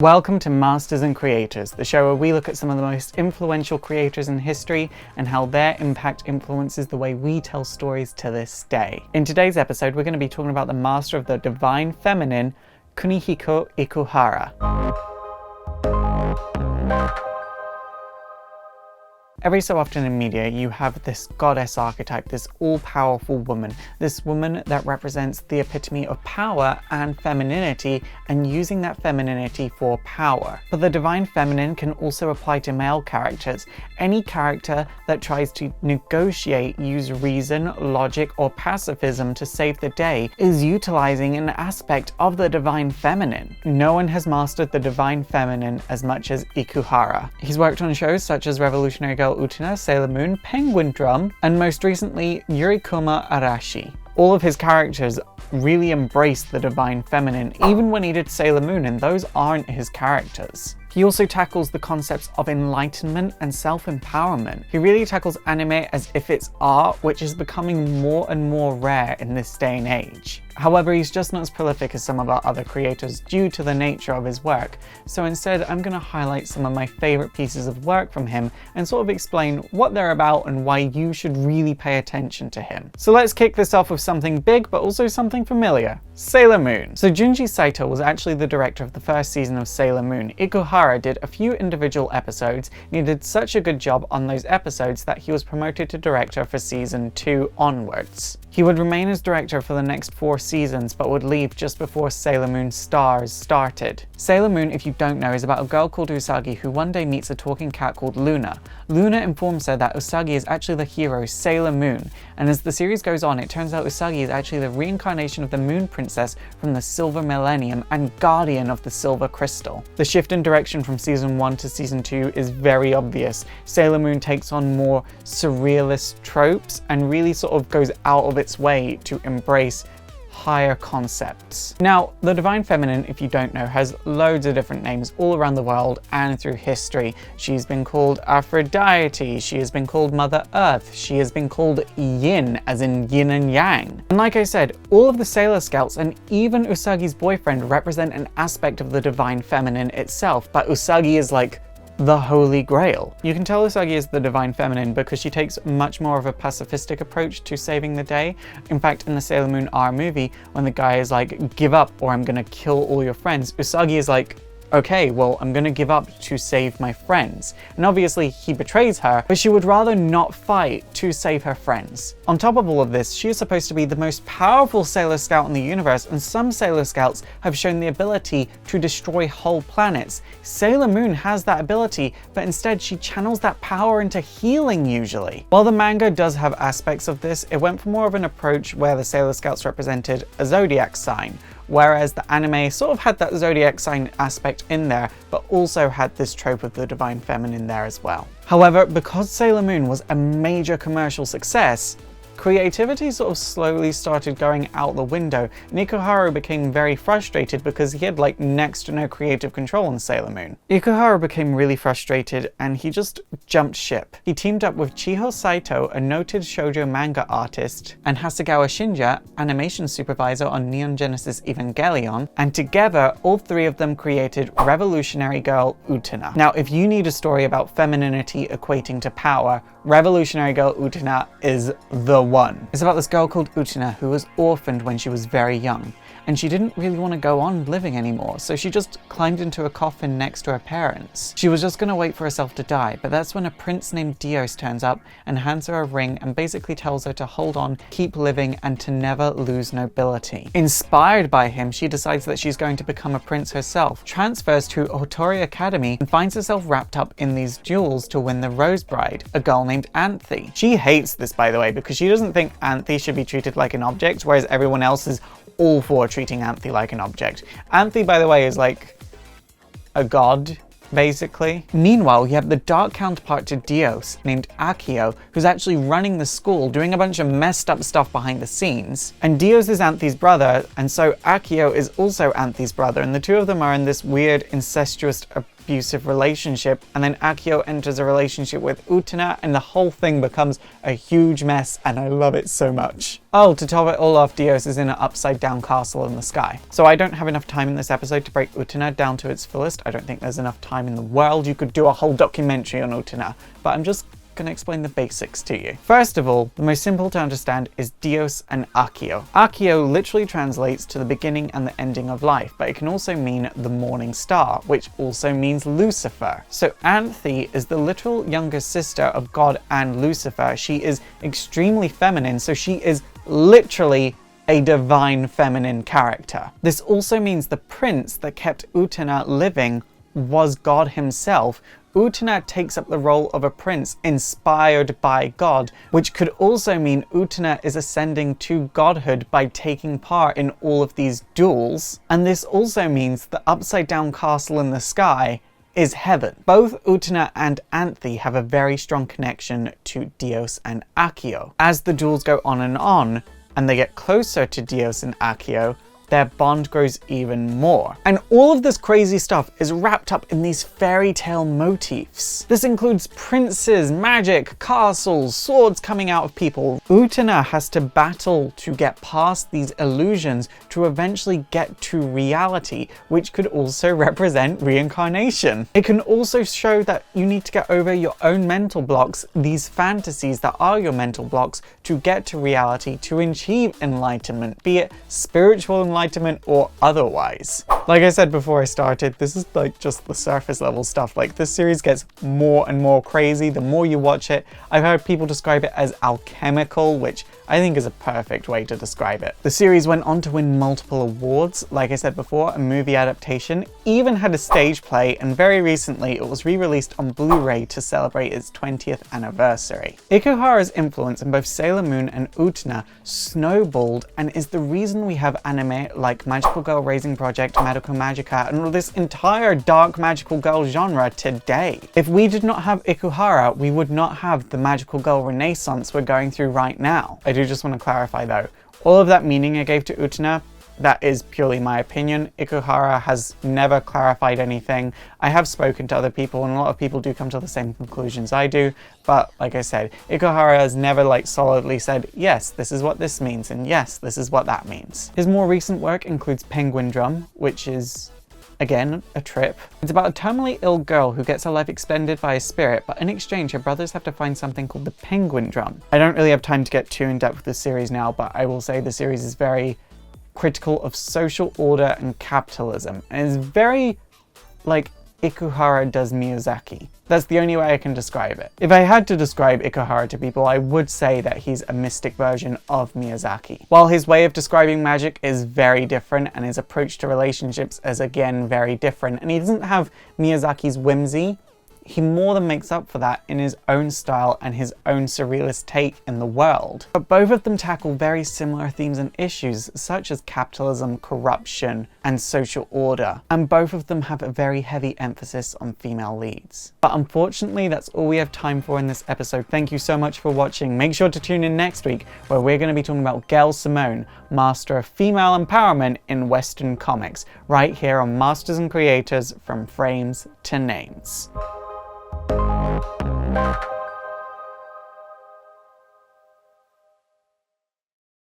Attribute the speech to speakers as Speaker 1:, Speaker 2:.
Speaker 1: Welcome to Masters and Creators, the show where we look at some of the most influential creators in history and how their impact influences the way we tell stories to this day. In today's episode, we're going to be talking about the master of the divine feminine, Kunihiko Ikuhara. Every so often in media, you have this goddess archetype, this all-powerful woman, this woman that represents the epitome of power and femininity, and using that femininity for power. But the divine feminine can also apply to male characters. Any character that tries to negotiate, use reason, logic, or pacifism to save the day is utilizing an aspect of the divine feminine. No one has mastered the divine feminine as much as Ikuhara. He's worked on shows such as Revolutionary Girl Utena, Sailor Moon, Penguindrum, and most recently Yurikuma Arashi. All of his characters really embraced the divine feminine, even when he did Sailor Moon, and those aren't his characters. He also tackles the concepts of enlightenment and self-empowerment. He really tackles anime as if it's art, which is becoming more and more rare in this day and age. However, he's just not as prolific as some of our other creators due to the nature of his work, so instead I'm going to highlight some of my favourite pieces of work from him and sort of explain what they're about and why you should really pay attention to him. So let's kick this off with something big but also something familiar. Sailor Moon. So Junji Saito was actually the director of the first season of Sailor Moon. Ikuhara did a few individual episodes, and he did such a good job on those episodes that he was promoted to director for season 2 onwards. He would remain as director for the next 4 seasons, but would leave just before Sailor Moon Stars started. Sailor Moon, if you don't know, is about a girl called Usagi who one day meets a talking cat called Luna. Luna informs her that Usagi is actually the hero Sailor Moon, and as the series goes on, it turns out Usagi is actually the reincarnation of the Moon Princess from the Silver Millennium and guardian of the Silver Crystal. The shift in direction from season 1 to season 2 is very obvious. Sailor Moon takes on more surrealist tropes and really sort of goes out of its way to embrace higher concepts. Now, the divine feminine, if you don't know, has loads of different names all around the world and through history. She's been called Aphrodite, she has been called Mother Earth, she has been called Yin, as in yin and yang. And like I said, all of the Sailor Scouts and even Usagi's boyfriend represent an aspect of the divine feminine itself, but Usagi is like the Holy Grail. You can tell Usagi is the divine feminine because she takes much more of a pacifistic approach to saving the day. In fact, in the Sailor Moon R movie, when the guy is like, give up or I'm gonna kill all your friends, Usagi is like, okay, well, I'm gonna give up to save my friends. And obviously he betrays her, but she would rather not fight to save her friends. On top of all of this, she is supposed to be the most powerful Sailor Scout in the universe, and some Sailor Scouts have shown the ability to destroy whole planets. Sailor Moon has that ability, but instead she channels that power into healing usually. While the manga does have aspects of this, it went for more of an approach where the Sailor Scouts represented a zodiac sign, whereas the anime sort of had that zodiac sign aspect in there, but also had this trope of the divine feminine there as well. However, because Sailor Moon was a major commercial success, creativity sort of slowly started going out the window. Ikuhara became very frustrated because he had like next to no creative control on Sailor Moon. Ikuhara became really frustrated and he just jumped ship. He teamed up with Chiho Saito, a noted shoujo manga artist, and Hasegawa Shinja, animation supervisor on Neon Genesis Evangelion, and together all 3 of them created Revolutionary Girl Utena. Now, if you need a story about femininity equating to power, Revolutionary Girl Utena is the one. It's about this girl called Utena who was orphaned when she was very young, and she didn't really want to go on living anymore, so she just climbed into a coffin next to her parents. She was just going to wait for herself to die, but that's when a prince named Dios turns up and hands her a ring and basically tells her to hold on, keep living, and to never lose nobility. Inspired by him, she decides that she's going to become a prince herself, transfers to Otori Academy, and finds herself wrapped up in these duels to win the Rose Bride, a girl named Anthe. She hates this, by the way, because she doesn't think Anthe should be treated like an object, whereas everyone else is all for treating Anthe like an object. Anthe, by the way, is like a god, basically. Meanwhile, you have the dark counterpart to Dios, named Akio, who's actually running the school, doing a bunch of messed up stuff behind the scenes. And Dios is Anthe's brother, and so Akio is also Anthe's brother, and the two of them are in this weird incestuous abusive relationship, and then Akio enters a relationship with Utena, and the whole thing becomes a huge mess, and I love it so much. Oh, to top it all off, Dios is in an upside-down castle in the sky. So I don't have enough time in this episode to break Utena down to its fullest. I don't think there's enough time in the world. You could do a whole documentary on Utena, but I'm just gonna explain the basics to you. First of all, the most simple to understand is Dios and Akio. Akio literally translates to the beginning and the ending of life, but it can also mean the morning star, which also means Lucifer. So Anthe is the literal younger sister of God and Lucifer. She is extremely feminine, so she is literally a divine feminine character. This also means the prince that kept Utena living was God himself. Utena takes up the role of a prince inspired by God, which could also mean Utena is ascending to godhood by taking part in all of these duels. And this also means the upside down castle in the sky is heaven. Both Utena and Anthe have a very strong connection to Dios and Akio. As the duels go on, and they get closer to Dios and Akio, their bond grows even more. And all of this crazy stuff is wrapped up in these fairy tale motifs. This includes princes, magic, castles, swords coming out of people. Utena has to battle to get past these illusions to eventually get to reality, which could also represent reincarnation. It can also show that you need to get over your own mental blocks, these fantasies that are your mental blocks, to get to reality, to achieve enlightenment, be it spiritual enlightenment or otherwise. Like I said before I started, this is like just the surface level stuff. Like, this series gets more and more crazy the more you watch it. I've heard people describe it as alchemical, which I think is a perfect way to describe it. The series went on to win multiple awards. Like I said before, a movie adaptation, even had a stage play, and very recently it was re-released on Blu-ray to celebrate its 20th anniversary. Ikuhara's influence in both Sailor Moon and Utena snowballed and is the reason we have anime like Magical Girl Raising Project, Madoka Magica, and this entire dark magical girl genre today. If we did not have Ikuhara, we would not have the magical girl renaissance we're going through right now. I do just want to clarify though, all of that meaning I gave to Utena, that is purely my opinion. Ikuhara has never clarified anything. I have spoken to other people, and a lot of people do come to the same conclusions I do, but like I said, Ikuhara has never solidly said, yes, this is what this means, and yes, this is what that means. His more recent work includes Penguindrum, which is, again, a trip. It's about a terminally ill girl who gets her life extended by a spirit, but in exchange her brothers have to find something called the Penguindrum. I don't really have time to get too in depth with this series now, but I will say the series is very critical of social order and capitalism, and is very like Ikuhara does Miyazaki. That's the only way I can describe it. If I had to describe Ikuhara to people, I would say that he's a mystic version of Miyazaki. While his way of describing magic is very different, and his approach to relationships is again very different, and he doesn't have Miyazaki's whimsy, he more than makes up for that in his own style and his own surrealist take in the world. But both of them tackle very similar themes and issues, such as capitalism, corruption, and social order. And both of them have a very heavy emphasis on female leads. But unfortunately, that's all we have time for in this episode. Thank you so much for watching. Make sure to tune in next week, where we're going to be talking about Gail Simone, master of female empowerment in Western comics, right here on Masters and Creators from Frames to Names.